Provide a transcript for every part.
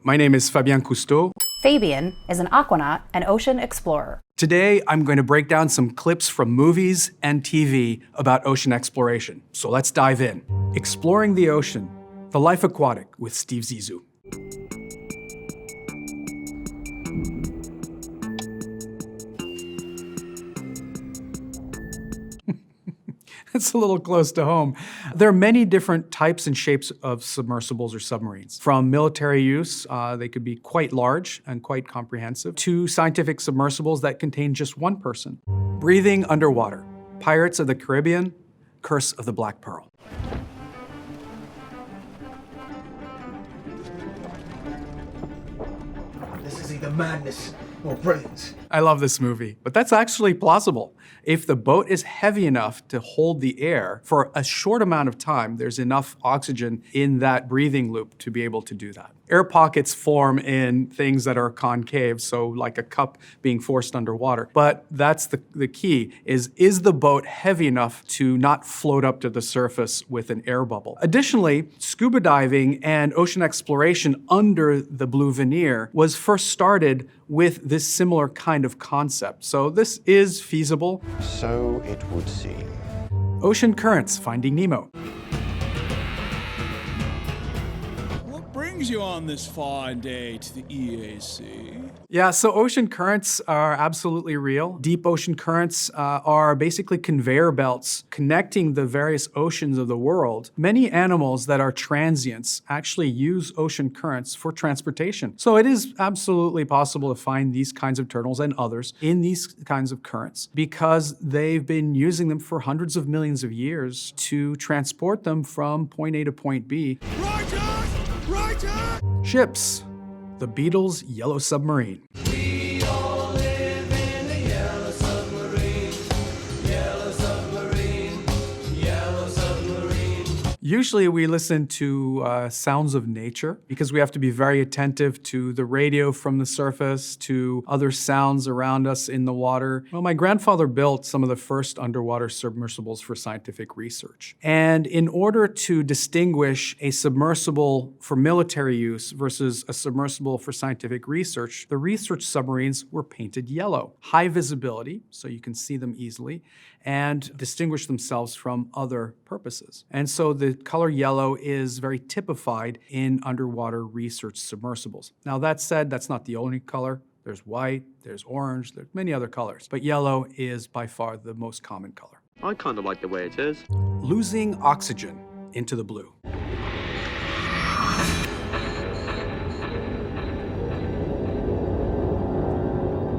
My name is Fabien Cousteau. Fabien is an aquanaut and ocean explorer. Today, I'm going to break down some clips from movies and TV about ocean exploration. So let's dive in. Exploring the Ocean, The Life Aquatic with Steve Zissou. It's a little close to home. There are many different types and shapes of submersibles or submarines. From military use, they could be quite large and quite comprehensive, to scientific submersibles that contain just one person. Breathing underwater, Pirates of the Caribbean, Curse of the Black Pearl. This is either madness or brilliance. I love this movie, but that's actually plausible. If the boat is heavy enough to hold the air for a short amount of time, there's enough oxygen in that breathing loop to be able to do that. Air pockets form in things that are concave, so like a cup being forced underwater. But that's the key, is the boat heavy enough to not float up to the surface with an air bubble? Additionally, scuba diving and ocean exploration under the blue veneer was first started with this similar kind of concept. So this is feasible. So it would seem. Ocean Currents, Finding Nemo. What brings you on this fine day to the EAC? Yeah, so ocean currents are absolutely real. Deep ocean currents are basically conveyor belts connecting the various oceans of the world. Many animals that are transients actually use ocean currents for transportation. So it is absolutely possible to find these kinds of turtles and others in these kinds of currents because they've been using them for hundreds of millions of years to transport them from point A to point B. Ships. The Beatles' Yellow Submarine. We all live in the Yellow Submarine, Yellow Submarine, Yellow Submarine. Usually we listen to sounds of nature because we have to be very attentive to the radio from the surface, to other sounds around us in the water. Well, my grandfather built some of the first underwater submersibles for scientific research. And in order to distinguish a submersible for military use versus a submersible for scientific research, the research submarines were painted yellow. High visibility, so you can see them easily, and distinguish themselves from other purposes. And so the color yellow is very typified in underwater research submersibles. Now that said, that's not the only color. There's white, there's orange, there's many other colors, but yellow is by far the most common color. I kind of like the way it is. Losing oxygen into the blue.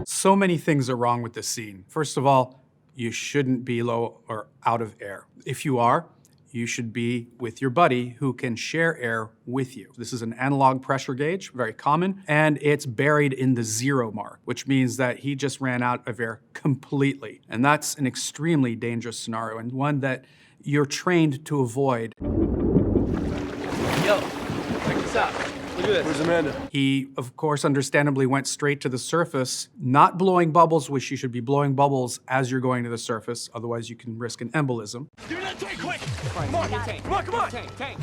So many things are wrong with this scene. First of all, you shouldn't be low or out of air. If you are, you should be with your buddy who can share air with you. This is an analog pressure gauge, very common, and it's buried in the 0 mark, which means that he just ran out of air completely. And that's an extremely dangerous scenario and one that you're trained to avoid. Yo, check this out. Look at this. Where's Amanda? He, of course, understandably went straight to the surface, not blowing bubbles, which you should be blowing bubbles as you're going to the surface, otherwise you can risk an embolism. Give me that tank quick! Come on, come on, come on! Tank.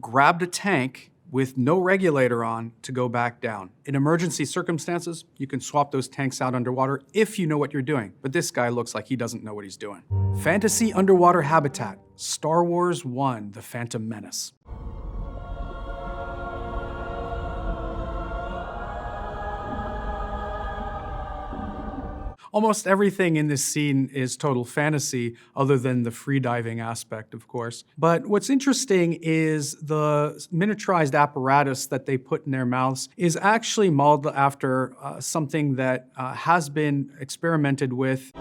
Grabbed a tank with no regulator on to go back down. In emergency circumstances, you can swap those tanks out underwater if you know what you're doing. But this guy looks like he doesn't know what he's doing. Fantasy underwater habitat. Star Wars 1, The Phantom Menace. Almost everything in this scene is total fantasy, other than the freediving aspect, of course. But what's interesting is the miniaturized apparatus that they put in their mouths is actually modeled after something that has been experimented with.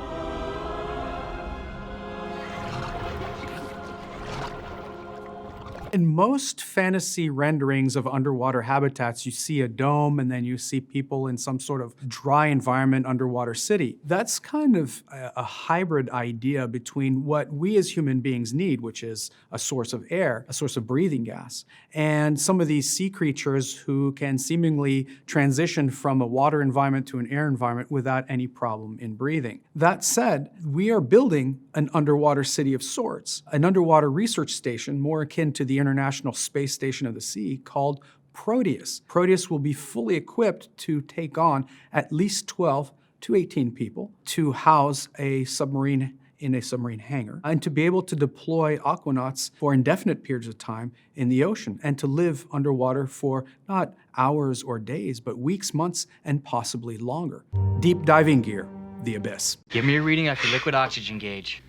In most fantasy renderings of underwater habitats, you see a dome and then you see people in some sort of dry environment underwater city. That's kind of a hybrid idea between what we as human beings need, which is a source of air, a source of breathing gas, and some of these sea creatures who can seemingly transition from a water environment to an air environment without any problem in breathing. That said, we are building an underwater city of sorts, an underwater research station more akin to the the International Space Station of the Sea called Proteus. Proteus will be fully equipped to take on at least 12 to 18 people to house a submarine in a submarine hangar, and to be able to deploy aquanauts for indefinite periods of time in the ocean, and to live underwater for not hours or days, but weeks, months, and possibly longer. Deep diving gear, the abyss. Give me a reading off your liquid oxygen gauge.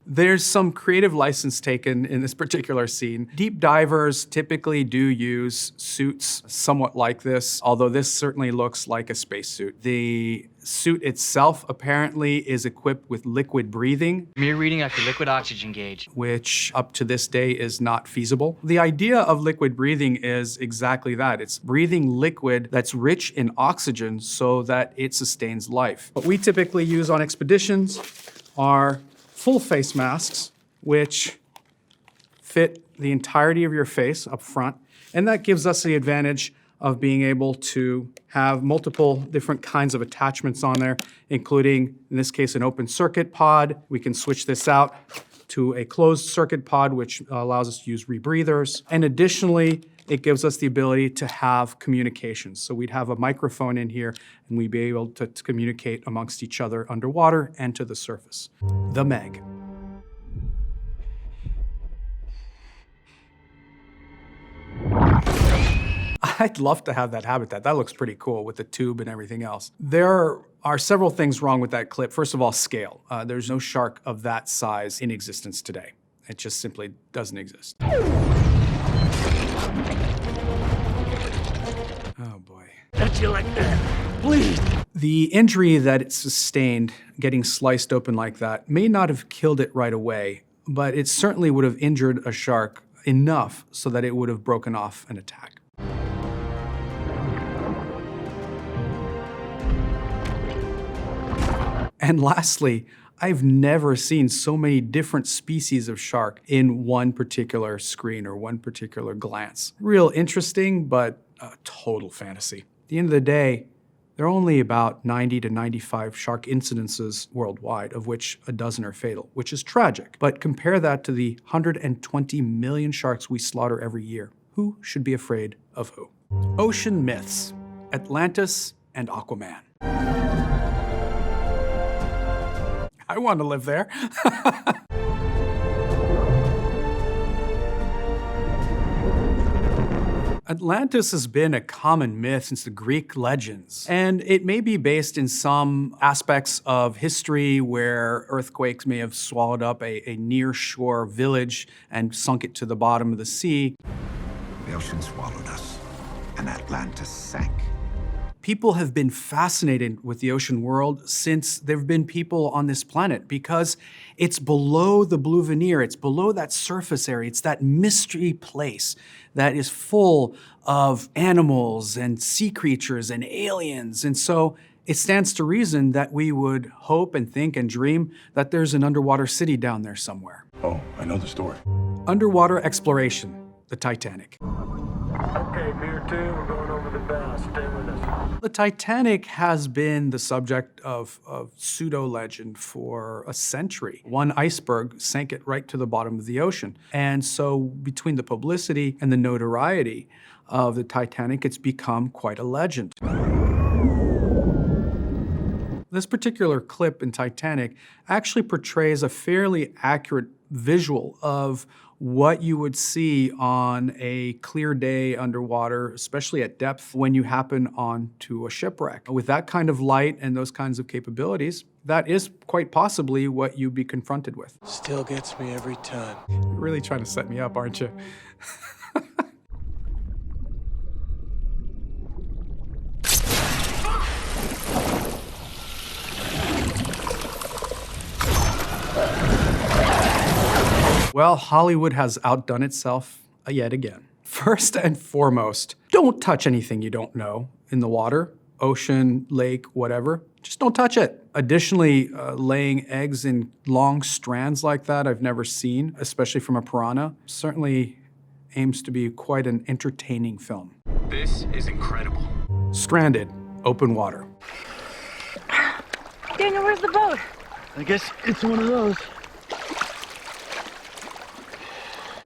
There's some creative license taken in this particular scene. Deep divers typically do use suits somewhat like this, although this certainly looks like a spacesuit. The suit itself apparently is equipped with liquid breathing. Give me a reading off your liquid oxygen gauge. Which up to this day is not feasible. The idea of liquid breathing is exactly that. It's breathing liquid that's rich in oxygen so that it sustains life. What we typically use on expeditions are full face masks, which fit the entirety of your face up front. And that gives us the advantage of being able to have multiple different kinds of attachments on there, including, in this case, an open circuit pod. We can switch this out to a closed circuit pod, which allows us to use rebreathers. And additionally, it gives us the ability to have communications. So we'd have a microphone in here, and we'd be able to communicate amongst each other underwater and to the surface. The Meg. I'd love to have that habitat. That looks pretty cool with the tube and everything else. There are several things wrong with that clip. First of all, scale. There's no shark of that size in existence today. It just simply doesn't exist. Oh boy. Touch you like that, please. The injury that it sustained getting sliced open like that may not have killed it right away, but it certainly would have injured a shark enough so that it would have broken off an attack. And lastly, I've never seen so many different species of shark in one particular screen or one particular glance. Real interesting, but a total fantasy. At the end of the day, there are only about 90 to 95 shark incidences worldwide, of which a dozen are fatal, which is tragic. But compare that to the 120 million sharks we slaughter every year. Who should be afraid of who? Ocean myths, Atlantis and Aquaman. I want to live there. Atlantis has been a common myth since the Greek legends, and it may be based in some aspects of history where earthquakes may have swallowed up a near-shore village and sunk it to the bottom of the sea. The ocean swallowed us, and Atlantis sank. People have been fascinated with the ocean world since there have been people on this planet because it's below the blue veneer, it's below that surface area, it's that mystery place that is full of animals and sea creatures and aliens. And so it stands to reason that we would hope and think and dream that there's an underwater city down there somewhere. Oh, I know the story. Underwater exploration, the Titanic. Okay, Pier 2, we're going over the bow. Stay with us. The Titanic has been the subject of pseudo-legend for a century. One iceberg sank it right to the bottom of the ocean. And so between the publicity and the notoriety of the Titanic, it's become quite a legend. This particular clip in Titanic actually portrays a fairly accurate visual of what you would see on a clear day underwater, especially at depth, when you happen onto a shipwreck. With that kind of light and those kinds of capabilities, that is quite possibly what you'd be confronted with. Still gets me every time. You're really trying to set me up, aren't you? Well, Hollywood has outdone itself yet again. First and foremost, don't touch anything you don't know in the water, ocean, lake, whatever. Just don't touch it. Additionally, laying eggs in long strands like that, I've never seen, especially from a piranha. Certainly aims to be quite an entertaining film. This is incredible. Stranded, open water. Daniel, where's the boat? I guess it's one of those.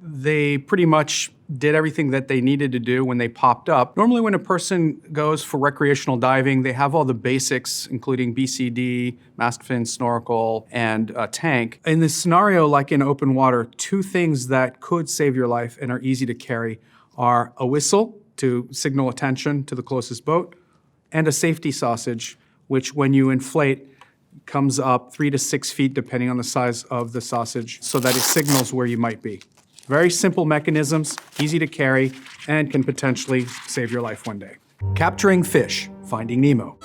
They pretty much did everything that they needed to do when they popped up. Normally when a person goes for recreational diving, they have all the basics, including BCD, mask fin, snorkel, and a tank. In this scenario, like in open water, two things that could save your life and are easy to carry are a whistle to signal attention to the closest boat, and a safety sausage, which when you inflate, comes up 3 to 6 feet, depending on the size of the sausage, so that it signals where you might be. Very simple mechanisms, easy to carry, and can potentially save your life one day. Capturing fish, Finding Nemo.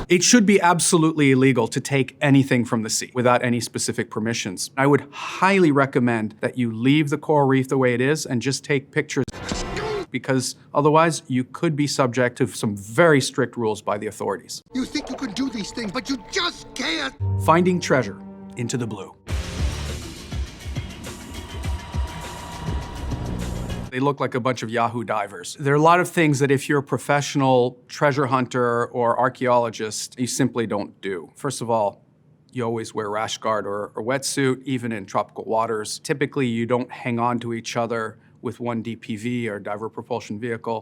It should be absolutely illegal to take anything from the sea without any specific permissions. I would highly recommend that you leave the coral reef the way it is and just take pictures, because otherwise you could be subject to some very strict rules by the authorities. You think you can do these things, but you just can't. Finding treasure, Into the Blue. They look like a bunch of Yahoo divers. There are a lot of things that if you're a professional treasure hunter or archaeologist, you simply don't do. First of all, you always wear rash guard or a wetsuit, even in tropical waters. Typically, you don't hang on to each other with one DPV or diver propulsion vehicle.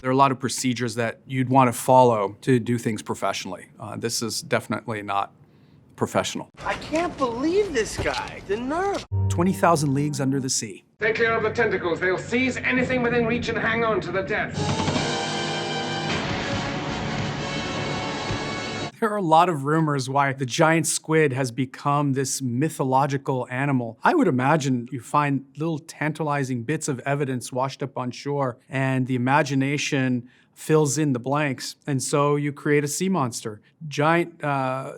There are a lot of procedures that you'd want to follow to do things professionally. This is definitely not professional. I can't believe this guy. The nerve. 20,000 leagues under the sea. Stay clear of the tentacles. They'll seize anything within reach and hang on to the depth. There are a lot of rumors why the giant squid has become this mythological animal. I would imagine you find little tantalizing bits of evidence washed up on shore, and the imagination fills in the blanks, and so you create a sea monster. Giant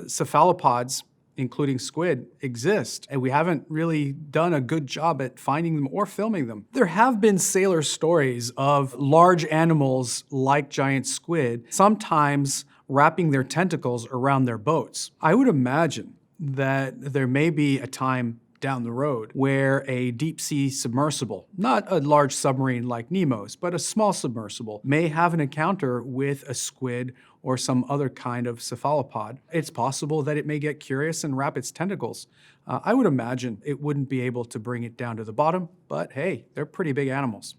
cephalopods, including squid, exist, and we haven't really done a good job at finding them or filming them. There have been sailor stories of large animals like giant squid, sometimes wrapping their tentacles around their boats. I would imagine that there may be a time down the road where a deep sea submersible, not a large submarine like Nemo's, but a small submersible, may have an encounter with a squid or some other kind of cephalopod. It's possible that it may get curious and wrap its tentacles. I would imagine it wouldn't be able to bring it down to the bottom, but hey, they're pretty big animals.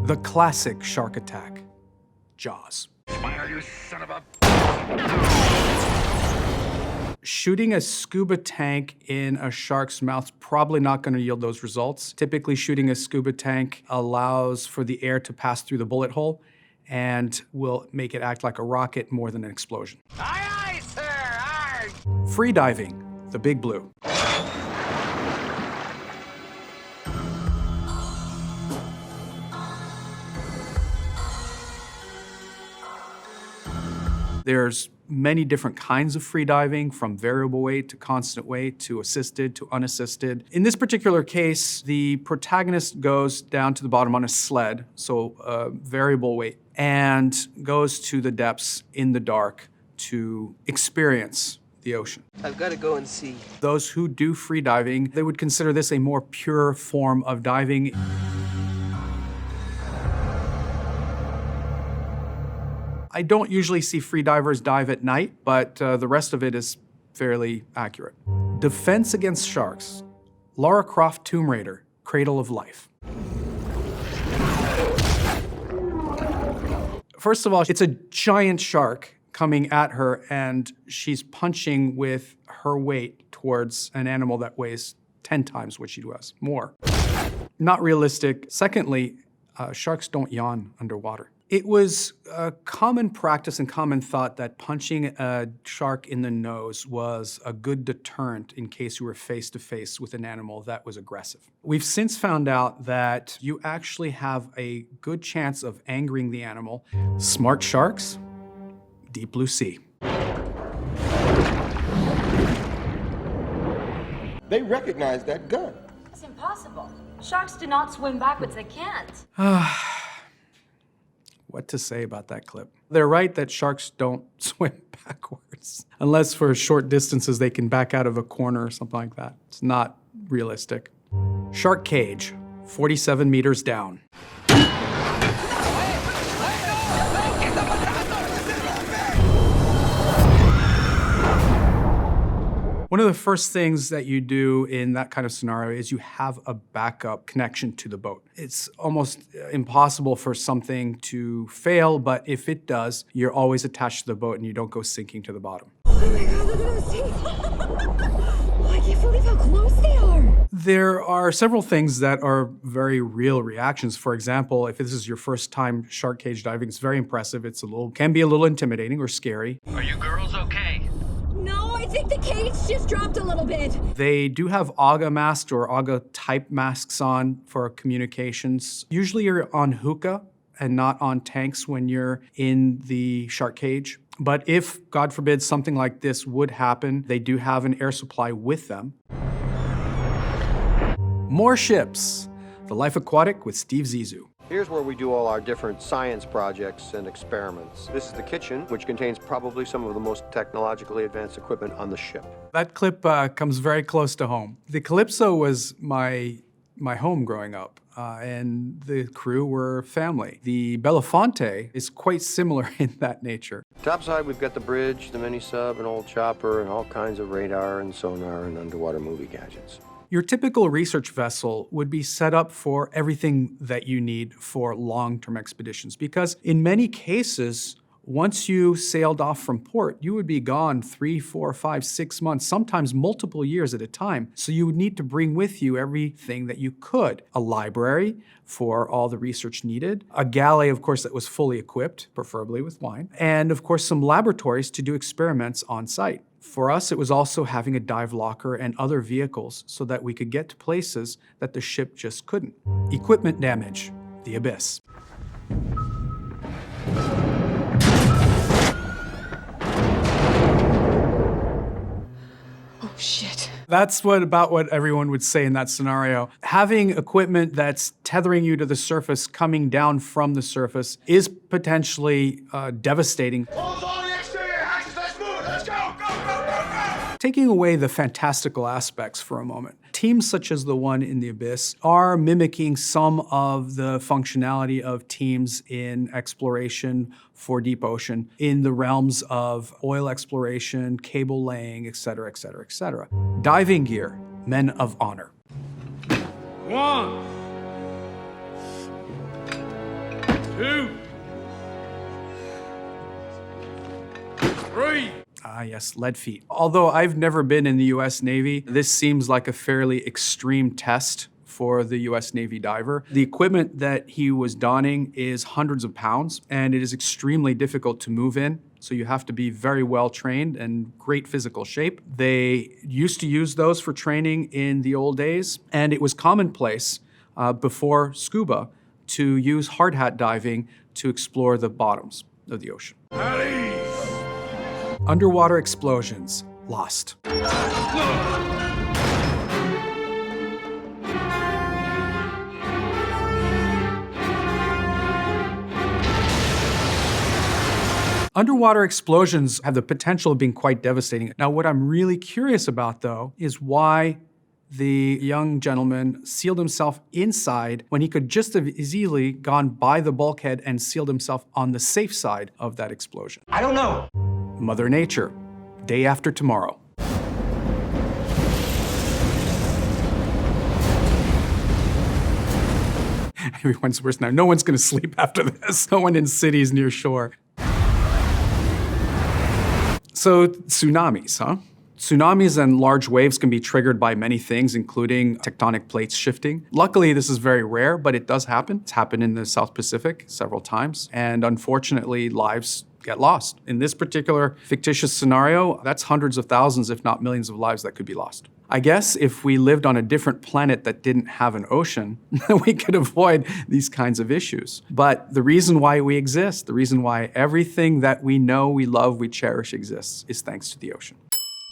The classic shark attack, Jaws. Smile, you son of a... Shooting a scuba tank in a shark's mouth's probably not going to yield those results. Typically, shooting a scuba tank allows for the air to pass through the bullet hole and will make it act like a rocket more than an explosion. Aye, aye, sir, aye. Free diving, the Big Blue. There's many different kinds of free diving, from variable weight to constant weight to assisted to unassisted. In this particular case, the protagonist goes down to the bottom on a sled, so variable weight, and goes to the depths in the dark to experience the ocean. I've got to go and see. Those who do free diving, they would consider this a more pure form of diving. I don't usually see free divers dive at night, but the rest of it is fairly accurate. Defense against sharks. Lara Croft Tomb Raider, Cradle of Life. First of all, it's a giant shark coming at her, and she's punching with her weight towards an animal that weighs 10 times what she does, more. Not realistic. Secondly, sharks don't yawn underwater. It was a common practice and common thought that punching a shark in the nose was a good deterrent in case you were face to face with an animal that was aggressive. We've since found out that you actually have a good chance of angering the animal. Smart sharks, deep blue sea. They recognize that gun. It's impossible. Sharks do not swim backwards. They can't. What to say about that clip? They're right that sharks don't swim backwards. Unless for short distances they can back out of a corner or something like that. It's not realistic. Shark cage, 47 meters down. One of the first things that you do in that kind of scenario is you have a backup connection to the boat. It's almost impossible for something to fail, but if it does, you're always attached to the boat and you don't go sinking to the bottom. Oh my God, look at those teeth! Oh, I can't believe how close they are! There are several things that are very real reactions. For example, if this is your first time shark cage diving, it's very impressive. It's can be a little intimidating or scary. Are you girls okay? No, I think the cage just dropped a little bit. They do have AGA masks or AGA type masks on for communications. Usually you're on hookah and not on tanks when you're in the shark cage. But if, God forbid, something like this would happen, they do have an air supply with them. More ships. The Life Aquatic with Steve Zissou. Here's where we do all our different science projects and experiments. This is the kitchen, which contains probably some of the most technologically advanced equipment on the ship. That clip comes very close to home. The Calypso was my home growing up, and the crew were family. The Belafonte is quite similar in that nature. Topside, we've got the bridge, the mini-sub, an old chopper, and all kinds of radar and sonar and underwater movie gadgets. Your typical research vessel would be set up for everything that you need for long-term expeditions because in many cases, once you sailed off from port, you would be gone 3, 4, 5, 6 months, sometimes multiple years at a time. So you would need to bring with you everything that you could. A library for all the research needed, a galley, of course, that was fully equipped, preferably with wine, and of course some laboratories to do experiments on site. For us, it was also having a dive locker and other vehicles so that we could get to places that the ship just couldn't. Equipment damage, the abyss. Oh, shit. That's about what everyone would say in that scenario. Having equipment that's tethering you to the surface, coming down from the surface, is potentially devastating. Close all the exterior hatches, let's move, let's go, go, go, go, go! Taking away the fantastical aspects for a moment, teams such as the one in the Abyss are mimicking some of the functionality of teams in exploration for deep ocean in the realms of oil exploration, cable laying, et cetera, et cetera, et cetera. Diving gear, men of honor. 1, 2, 3. Ah, yes, lead feet. Although I've never been in the US Navy, this seems like a fairly extreme test for the US Navy diver. The equipment that he was donning is hundreds of pounds, and it is extremely difficult to move in. So you have to be very well trained and great physical shape. They used to use those for training in the old days, and it was commonplace before scuba to use hard hat diving to explore the bottoms of the ocean. Underwater explosions, lost. Underwater explosions have the potential of being quite devastating. Now, what I'm really curious about, though, is why the young gentleman sealed himself inside when he could just have easily gone by the bulkhead and sealed himself on the safe side of that explosion. I don't know. Mother Nature, day after tomorrow. Everyone's worse now. No one's gonna sleep after this. No one in cities near shore. So tsunamis, huh? Tsunamis and large waves can be triggered by many things, including tectonic plates shifting. Luckily, this is very rare, but it does happen. It's happened in the South Pacific several times, and unfortunately, lives get lost. In this particular fictitious scenario, that's hundreds of thousands, if not millions of lives that could be lost. I guess if we lived on a different planet that didn't have an ocean, we could avoid these kinds of issues. But the reason why we exist, the reason why everything that we know, we love, we cherish exists, is thanks to the ocean.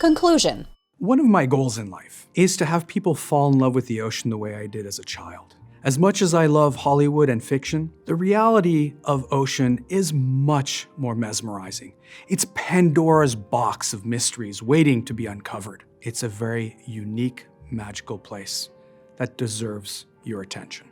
Conclusion. One of my goals in life is to have people fall in love with the ocean the way I did as a child. As much as I love Hollywood and fiction, the reality of ocean is much more mesmerizing. It's Pandora's box of mysteries waiting to be uncovered. It's a very unique, magical place that deserves your attention.